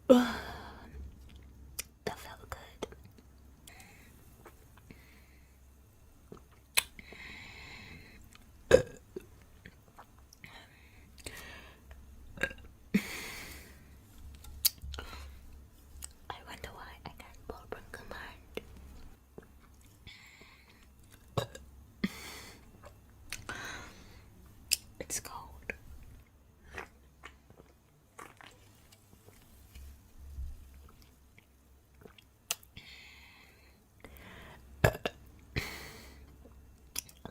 That felt good. I wonder why I can't bourbon command. It's cold.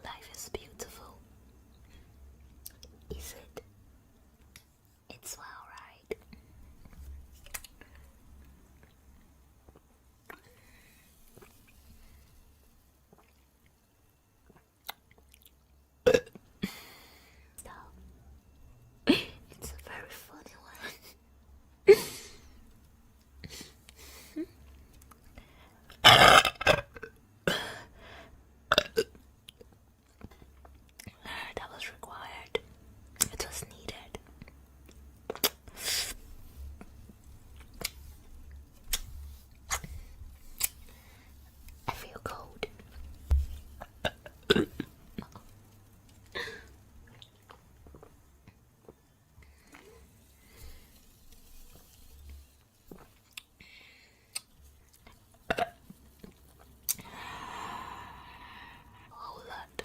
Life is beautiful. Is it? It's well, right? Stop. It's a very funny one. That was required. It was needed. I feel cold. Whole lot.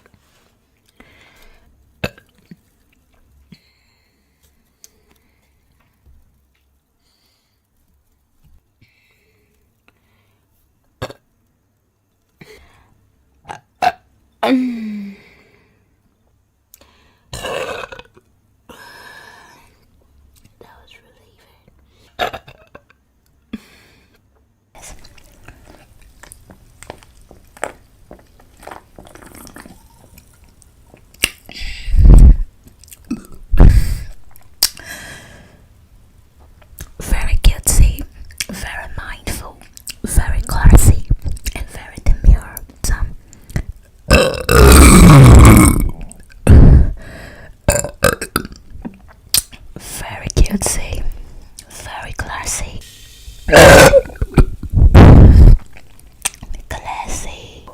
That was relieving. Very cutesy, very mindful, very classy, and very demure. Very cutesy, very classy, classy,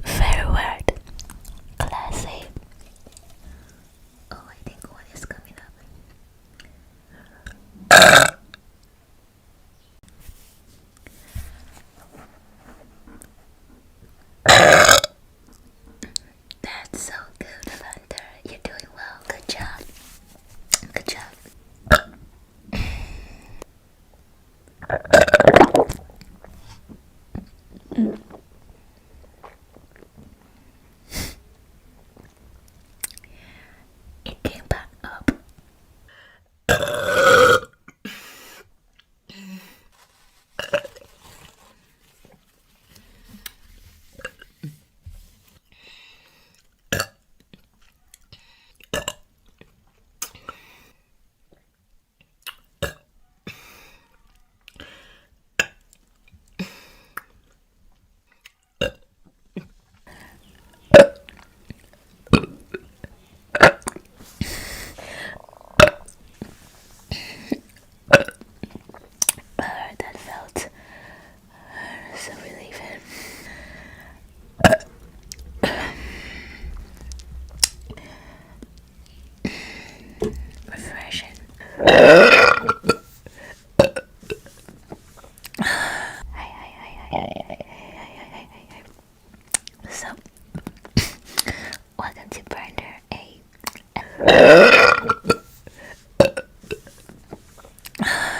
very weird, classy. Oh, I think one is coming up. That's so good, Thunder. You're doing well. Good job. Good job. It came back up. That felt so relieving. Refreshing. So, welcome to Burner A.